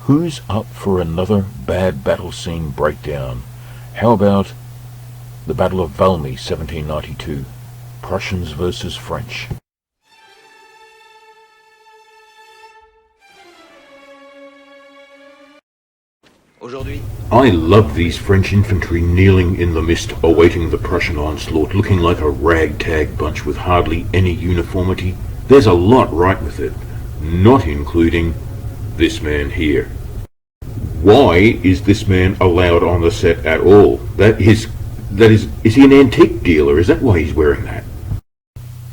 Who's up for another bad battle scene breakdown? How about the Battle of Valmy, 1792, Prussians versus French? I love these French infantry kneeling in the mist, awaiting the Prussian onslaught, looking like a ragtag bunch with hardly any uniformity. There's a lot right with it, not including this man here. Why is this man allowed on the set at all? Is he an antique dealer? Is that why he's wearing that?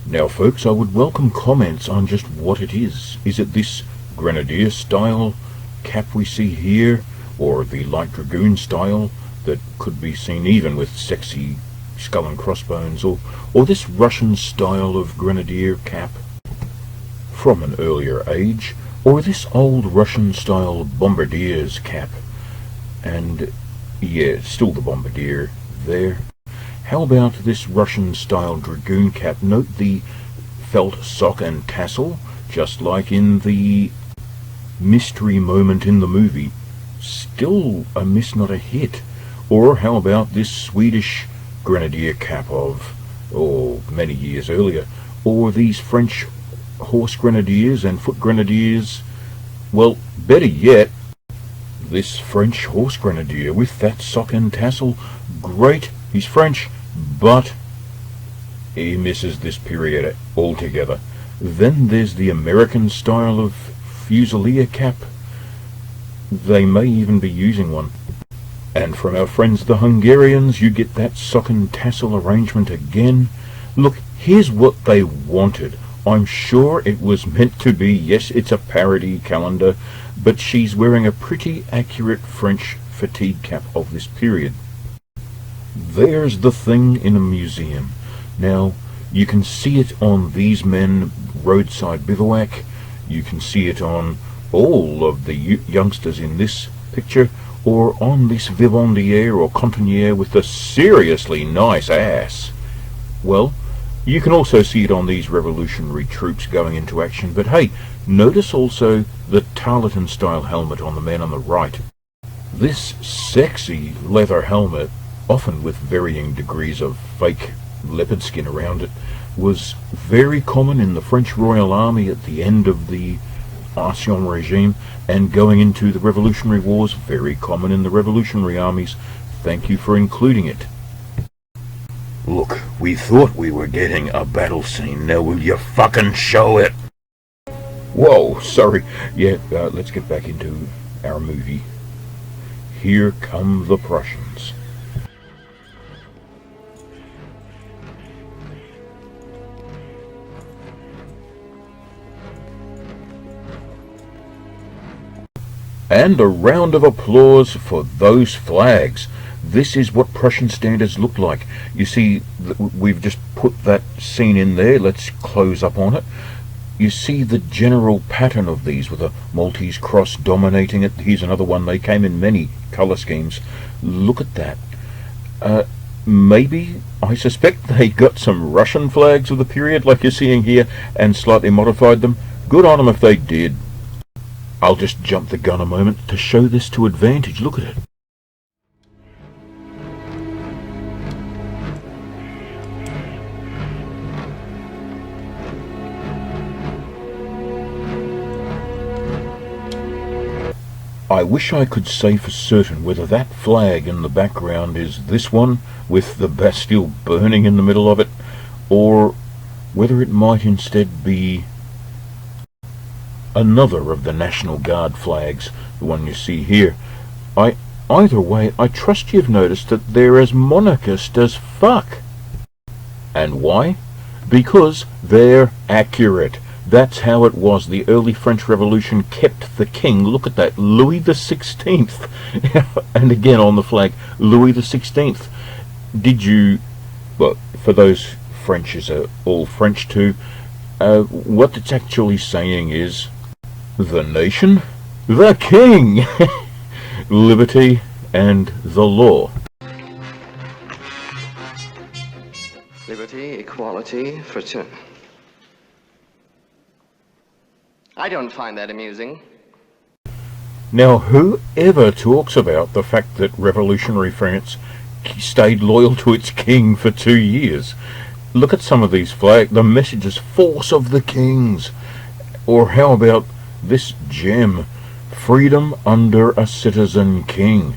Now folks, I would welcome comments on just what it is. Is it this grenadier style cap we see here, or the light dragoon style that could be seen even with sexy skull and crossbones, or this Russian style of grenadier cap from an earlier age, or this old Russian style bombardier's cap? And yeah, still the bombardier there. How about this Russian style dragoon cap? Note the felt sock and tassel, just like in the mystery moment in the movie. Still a miss, not a hit. Or how about this Swedish grenadier cap of, many years earlier, or these French horse grenadiers and foot grenadiers? Well, better yet, this French horse grenadier with that sock and tassel. Great, he's French, but he misses this period altogether. Then there's the American style of fusilier cap. They may even be using one. And from our friends the Hungarians, you get that sock and tassel arrangement again. Look, here's what they wanted. I'm sure it was meant to be, yes, it's a parody calendar, but she's wearing a pretty accurate French fatigue cap of this period. There's the thing in a museum. Now, you can see it on these men roadside bivouac. You can see it on all of the youngsters in this picture, or on this vivandière or cantinière with the seriously nice ass. Well, you can also see it on these revolutionary troops going into action, but hey, notice also the tarletan style helmet on the man on the right. This sexy leather helmet, often with varying degrees of fake leopard skin around it, was very common in the French Royal Army at the end of the Ancien Regime, and going into the Revolutionary Wars, very common in the revolutionary armies. Thank you for including it. Look, we thought we were getting a battle scene. Now will you fucking show it? Whoa, sorry. Yeah, let's get back into our movie. Here come the Prussians. And a round of applause for those flags. This is what Prussian standards look like. You see, we've just put that scene in there. Let's close up on it. You see the general pattern of these with a Maltese cross dominating it. Here's another one. They came in many colour schemes. Look at that. Maybe, I suspect they got some Russian flags of the period like you're seeing here and slightly modified them. Good on them if they did. I'll just jump the gun a moment to show this to advantage. Look at it. I wish I could say for certain whether that flag in the background is this one with the Bastille burning in the middle of it, or whether it might instead be another of the National Guard flags, the one you see here. Either way, I trust you've noticed that they're as monarchist as fuck. And why? Because they're accurate. That's how it was. The early French Revolution kept the king. Look at that, Louis the 16th. And again on the flag, Louis the 16th. Did you, well, for those Frenchies are all French too, what it's actually saying is, the nation, the king, liberty, and the law. Liberty, equality, fraternity. I don't find that amusing. Now, whoever talks about the fact that revolutionary France stayed loyal to its king for 2 years? Look at some of these flags. The message is force of the kings. Or how about this gem, freedom under a citizen king?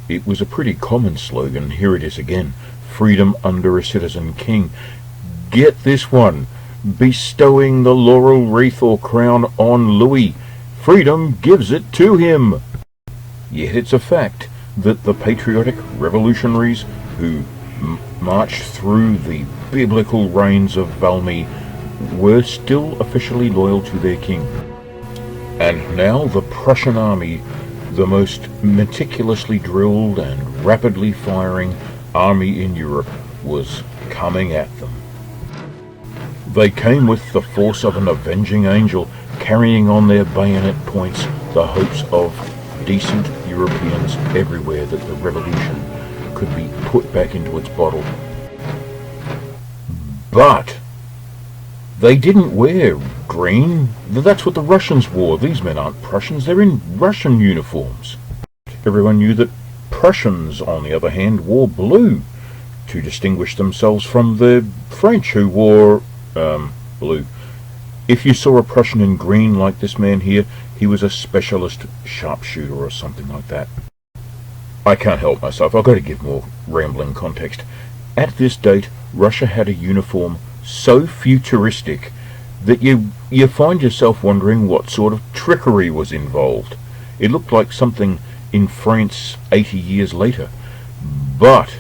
It was a pretty common slogan. Here it is again, freedom under a citizen king. Get this one, bestowing the laurel wreath or crown on Louis. Freedom gives it to him. Yet it's a fact that the patriotic revolutionaries who marched through the biblical rains of Valmy were still officially loyal to their king. And now the Prussian army, the most meticulously drilled and rapidly firing army in Europe, was coming at them. They came with the force of an avenging angel, carrying on their bayonet points the hopes of decent Europeans everywhere that the revolution could be put back into its bottle. But they didn't wear green. That's what the Russians wore. These men aren't Prussians, they're in Russian uniforms. Everyone knew that Prussians, on the other hand, wore blue to distinguish themselves from the French, who wore blue. If you saw a Prussian in green like this man here, he was a specialist sharpshooter or something like that. I can't help myself, I've got to give more rambling context. At this date, Russia had a uniform so futuristic that you find yourself wondering what sort of trickery was involved. It looked like something in France 80 years later. But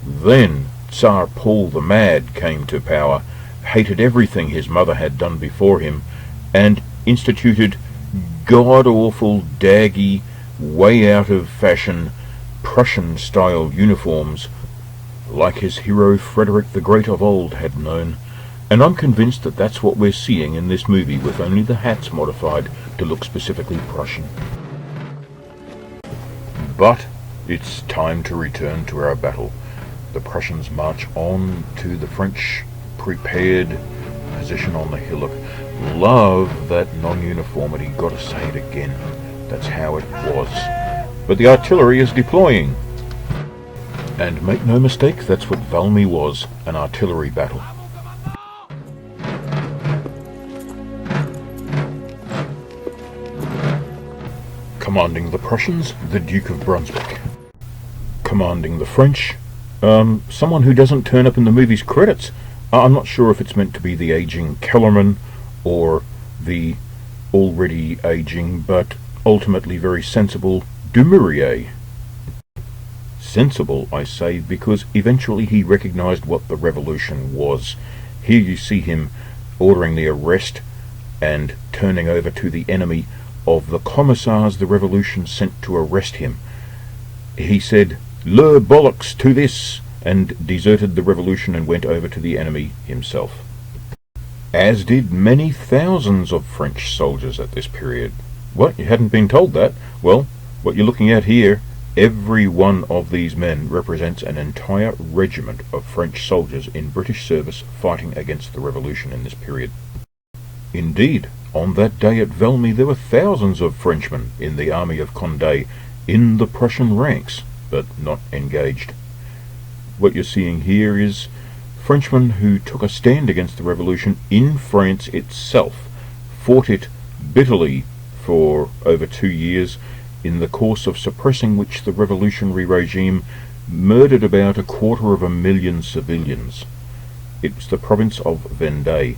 then Tsar Paul the Mad came to power, hated everything his mother had done before him, and instituted god-awful, daggy, way out of fashion Prussian-style uniforms like his hero Frederick the Great of old had known. And I'm convinced that that's what we're seeing in this movie, with only the hats modified to look specifically Prussian. But it's time to return to our battle. The Prussians march on to the French prepared position on the hillock. Love that non-uniformity, gotta say it again. That's how it was. But the artillery is deploying. And make no mistake, that's what Valmy was, an artillery battle. Commanding the Prussians, the Duke of Brunswick. Commanding the French, someone who doesn't turn up in the movie's credits. I'm not sure if it's meant to be the aging Kellerman or the already aging but ultimately very sensible Dumouriez. Sensible, I say, because eventually he recognized what the revolution was. Here you see him ordering the arrest and turning over to the enemy of the commissars the revolution sent to arrest him. He said, "Le bollocks to this," and deserted the revolution and went over to the enemy himself. As did many thousands of French soldiers at this period. What, you hadn't been told that? Well, what you're looking at here, every one of these men represents an entire regiment of French soldiers in British service fighting against the revolution in this period. Indeed, on that day at Valmy there were thousands of Frenchmen in the army of Condé in the Prussian ranks, but not engaged. What you're seeing here is Frenchmen who took a stand against the revolution in France itself, fought it bitterly for over 2 years, in the course of suppressing which the revolutionary regime murdered about 250,000 civilians. It was the province of Vendée,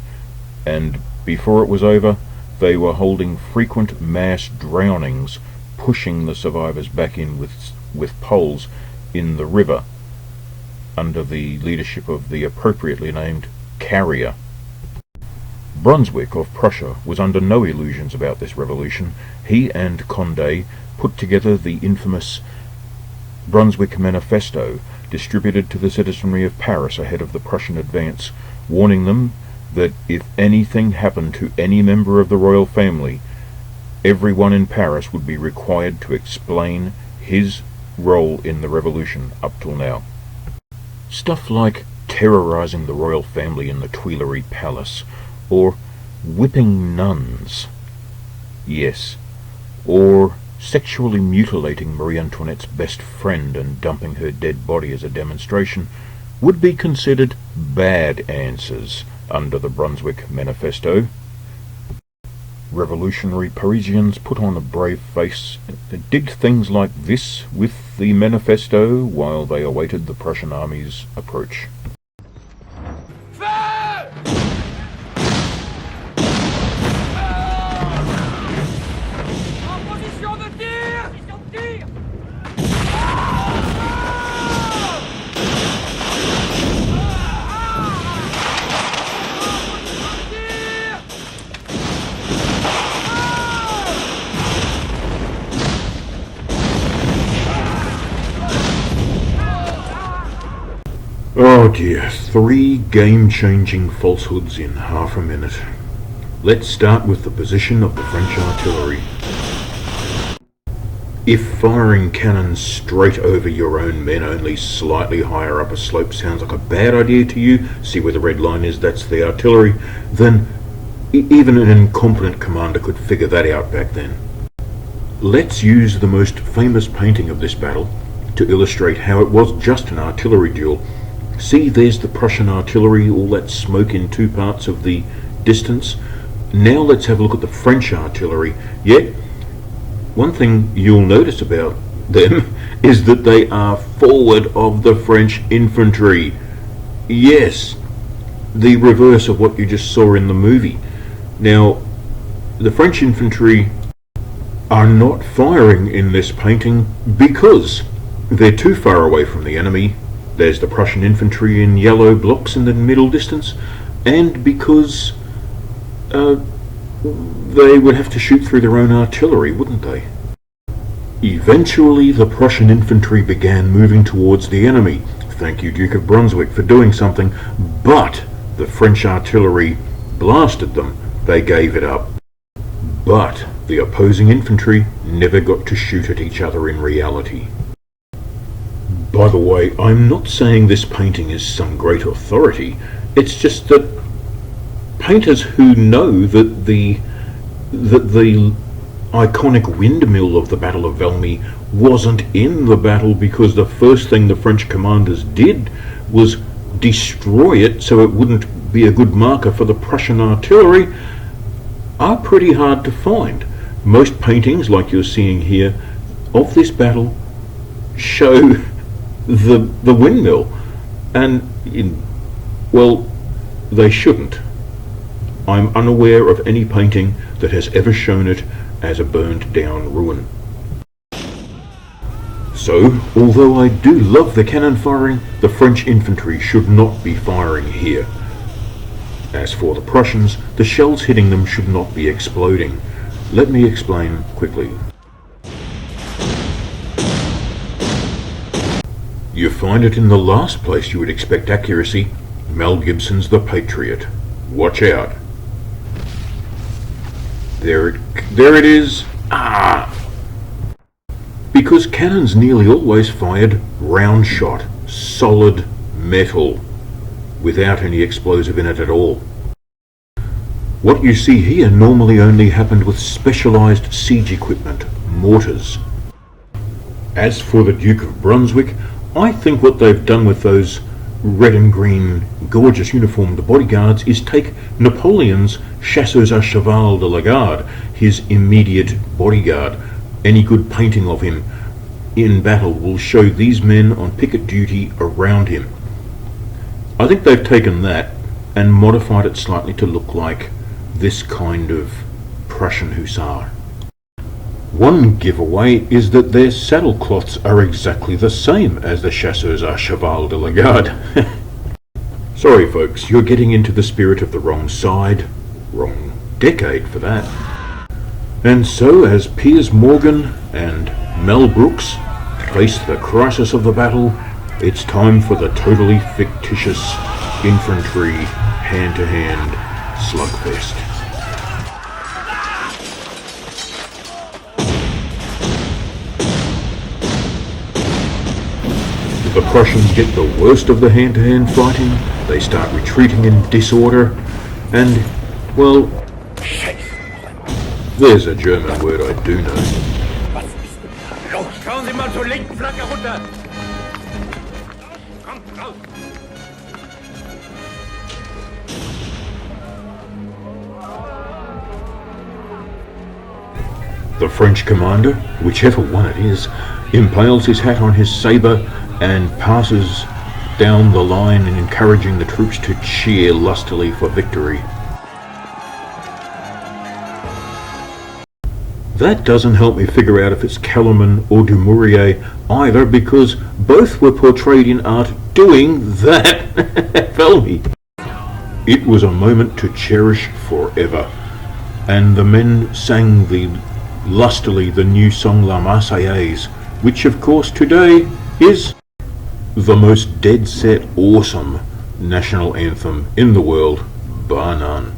and before it was over, they were holding frequent mass drownings, pushing the survivors back in with poles in the river, under the leadership of the appropriately named Carrier. Brunswick of Prussia was under no illusions about this revolution. He and Condé put together the infamous Brunswick Manifesto, distributed to the citizenry of Paris ahead of the Prussian advance, warning them that if anything happened to any member of the royal family, everyone in Paris would be required to explain his role in the revolution up till now. Stuff like terrorizing the royal family in the Tuileries Palace, or whipping nuns. Yes, or sexually mutilating Marie Antoinette's best friend and dumping her dead body as a demonstration would be considered bad answers under the Brunswick Manifesto. Revolutionary Parisians put on a brave face and did things like this with the manifesto while they awaited the Prussian army's approach. Oh dear, 3 game-changing falsehoods in half a minute. Let's start with the position of the French artillery. If firing cannons straight over your own men only slightly higher up a slope sounds like a bad idea to you, see where the red line is, that's the artillery, then even an incompetent commander could figure that out back then. Let's use the most famous painting of this battle to illustrate how it was just an artillery duel. See, there's the Prussian artillery, all that smoke in 2 parts of the distance. Now let's have a look at the French artillery. Yet, one thing you'll notice about them is that they are forward of the French infantry. Yes, the reverse of what you just saw in the movie. Now, the French infantry are not firing in this painting because they're too far away from the enemy. There's the Prussian infantry in yellow blocks in the middle distance, and because they would have to shoot through their own artillery, wouldn't they? Eventually the Prussian infantry began moving towards the enemy. Thank you, Duke of Brunswick, for doing something, but the French artillery blasted them. They gave it up. But the opposing infantry never got to shoot at each other in reality. By the way, I'm not saying this painting is some great authority. It's just that painters who know that the iconic windmill of the Battle of Valmy wasn't in the battle because the first thing the French commanders did was destroy it so it wouldn't be a good marker for the Prussian artillery, are pretty hard to find. Most paintings, like you're seeing here, of this battle show the windmill, and well, they shouldn't. I'm unaware of any painting that has ever shown it as a burned down ruin. So, although I do love the cannon firing, the French infantry should not be firing here. As for the Prussians, the shells hitting them should not be exploding. Let me explain quickly. You find it in the last place you would expect accuracy. Mel Gibson's The Patriot. Watch out. There it is. Because cannons nearly always fired round shot, solid metal, without any explosive in it at all. What you see here normally only happened with specialised siege equipment, mortars. As for the Duke of Brunswick, I think what they've done with those red and green gorgeous uniformed bodyguards is take Napoleon's chasseurs à cheval de la garde, his immediate bodyguard. Any good painting of him in battle will show these men on picket duty around him. I think they've taken that and modified it slightly to look like this kind of Prussian hussar. One giveaway is that their saddle cloths are exactly the same as the chasseurs à cheval de la garde. Sorry folks, you're getting into the spirit of the wrong side, wrong decade for that. And so as Piers Morgan and Mel Brooks face the crisis of the battle, it's time for the totally fictitious infantry hand-to-hand slugfest. The Prussians get the worst of the hand-to-hand fighting, they start retreating in disorder, and, well, there's a German word I do know. Schauen Sie mal zur linken Flanke runter! Kommt raus! The French commander, whichever one it is, impales his hat on his sabre and passes down the line, encouraging the troops to cheer lustily for victory. That doesn't help me figure out if it's Kellerman or Dumouriez either, because both were portrayed in art doing that at Valmy. It was a moment to cherish forever, and the men sang lustily the new song La Marseillaise, which of course today is the most dead-set awesome national anthem in the world, bar none.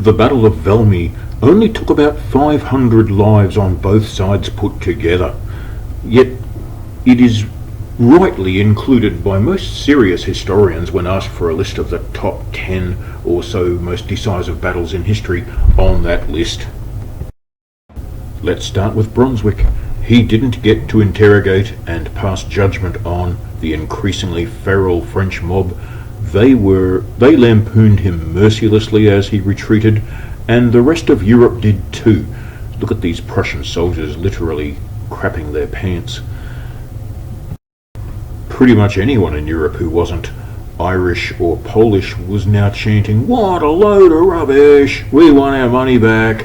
The Battle of Valmy only took about 500 lives on both sides put together, yet it is rightly included by most serious historians when asked for a list of the top 10 or so most decisive battles in history on that list. Let's start with Brunswick. He didn't get to interrogate and pass judgment on the increasingly feral French mob. They lampooned him mercilessly as he retreated, and the rest of Europe did too. Look at these Prussian soldiers literally crapping their pants. Pretty much anyone in Europe who wasn't Irish or Polish was now chanting, "What a load of rubbish! We want our money back!"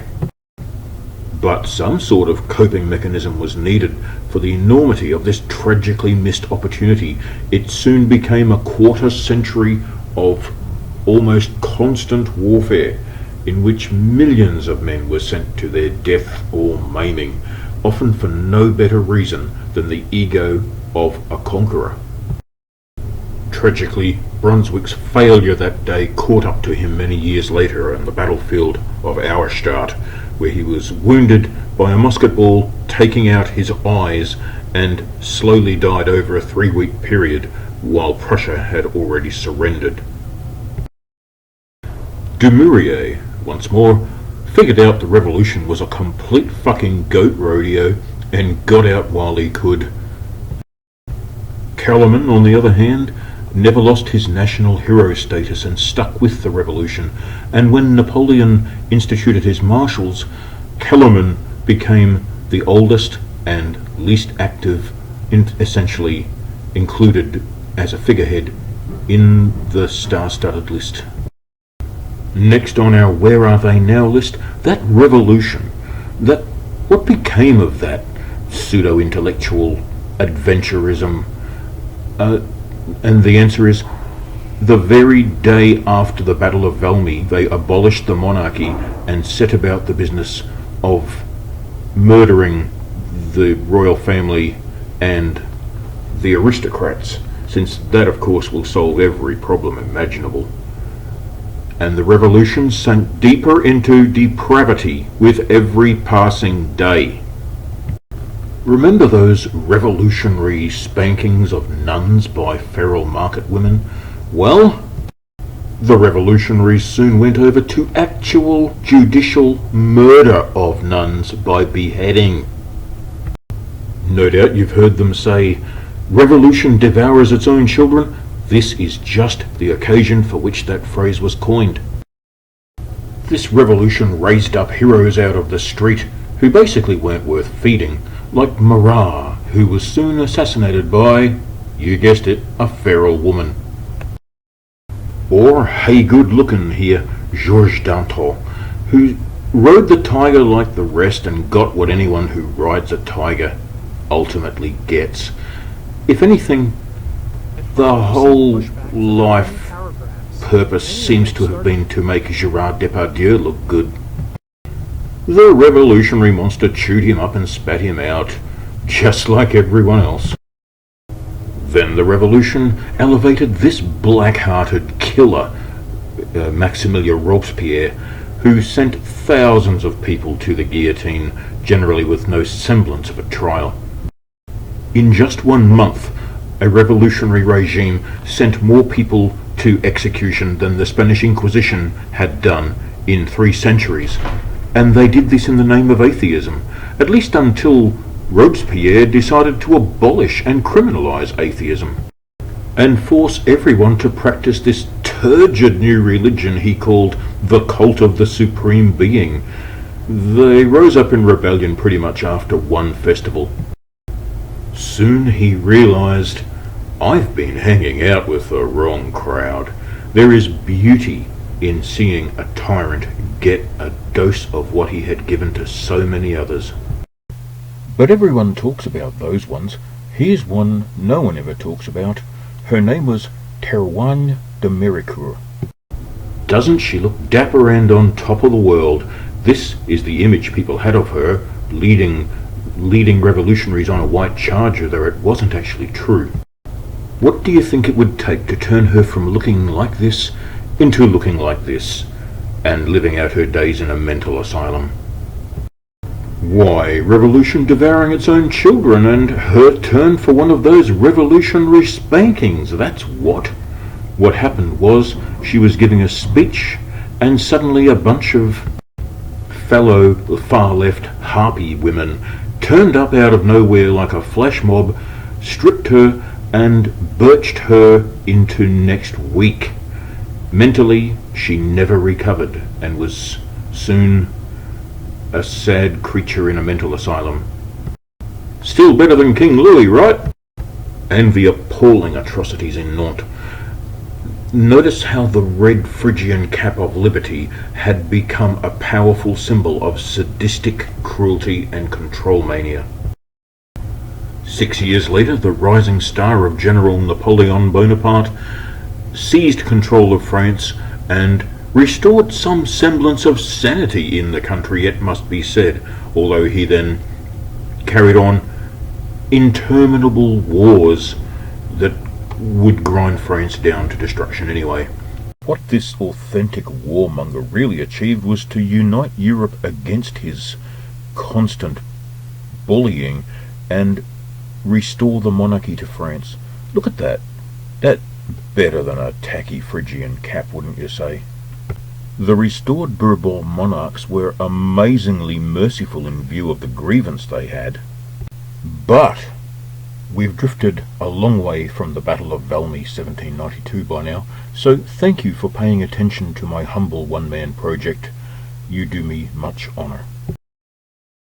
But some sort of coping mechanism was needed for the enormity of this tragically missed opportunity. It soon became a quarter century of almost constant warfare, in which millions of men were sent to their death or maiming, often for no better reason than the ego of a conqueror. Tragically, Brunswick's failure that day caught up to him many years later on the battlefield of Auerstadt, where he was wounded by a musket ball taking out his eyes and slowly died over a 3-week period while Prussia had already surrendered. Dumouriez, once more, figured out the revolution was a complete fucking goat rodeo and got out while he could. Kellerman, on the other hand, never lost his national hero status and stuck with the revolution, and when Napoleon instituted his marshals, Kellerman became the oldest and least active, essentially included as a figurehead in the star-studded list. Next on our Where Are They Now list, that revolution, what became of that pseudo-intellectual adventurism? And the answer is, the very day after the Battle of Valmy, they abolished the monarchy and set about the business of murdering the royal family and the aristocrats, since that of course will solve every problem imaginable. And the revolution sank deeper into depravity with every passing day. Remember those revolutionary spankings of nuns by feral market women? Well, the revolutionaries soon went over to actual judicial murder of nuns by beheading. No doubt you've heard them say, "Revolution devours its own children." This is just the occasion for which that phrase was coined. This revolution raised up heroes out of the street who basically weren't worth feeding, like Marat, who was soon assassinated by, you guessed it, a feral woman. Or, hey good looking here, Georges Danton, who rode the tiger like the rest and got what anyone who rides a tiger ultimately gets. If anything, the whole life purpose seems to have been to make Gerard Depardieu look good. The revolutionary monster chewed him up and spat him out, just like everyone else. Then the revolution elevated this black-hearted killer, Maximilien Robespierre, who sent thousands of people to the guillotine, generally with no semblance of a trial. In just 1 month, a revolutionary regime sent more people to execution than the Spanish Inquisition had done in 3 centuries. And they did this in the name of atheism, at least until Robespierre decided to abolish and criminalise atheism, and force everyone to practice this turgid new religion he called the cult of the Supreme Being. They rose up in rebellion pretty much after one festival. Soon he realised, I've been hanging out with the wrong crowd. There is beauty in seeing a tyrant get a dose of what he had given to so many others. But everyone talks about those ones. Here's one no one ever talks about. Her name was Théroigne de Méricourt. Doesn't she look dapper and on top of the world? This is the image people had of her, leading revolutionaries on a white charger, though it wasn't actually true. What do you think it would take to turn her from looking like this into looking like this, and living out her days in a mental asylum? Why, revolution devouring its own children, and her turn for one of those revolutionary spankings, that's what. What happened was, she was giving a speech, and suddenly a bunch of fellow far-left harpy women turned up out of nowhere like a flash mob, stripped her, and birched her into next week. Mentally, she never recovered, and was soon a sad creature in a mental asylum. Still better than King Louis, right? And the appalling atrocities in Nantes. Notice how the red Phrygian cap of liberty had become a powerful symbol of sadistic cruelty and control mania. 6 years later, the rising star of General Napoleon Bonaparte seized control of France and restored some semblance of sanity in the country, it must be said, although he then carried on interminable wars that would grind France down to destruction anyway. What this authentic warmonger really achieved was to unite Europe against his constant bullying and restore the monarchy to France. Look at that. That's better than a tacky Phrygian cap, wouldn't you say? The restored Bourbon monarchs were amazingly merciful in view of the grievance they had. But we've drifted a long way from the Battle of Valmy 1792 by now, so thank you for paying attention to my humble one-man project. You do me much honour.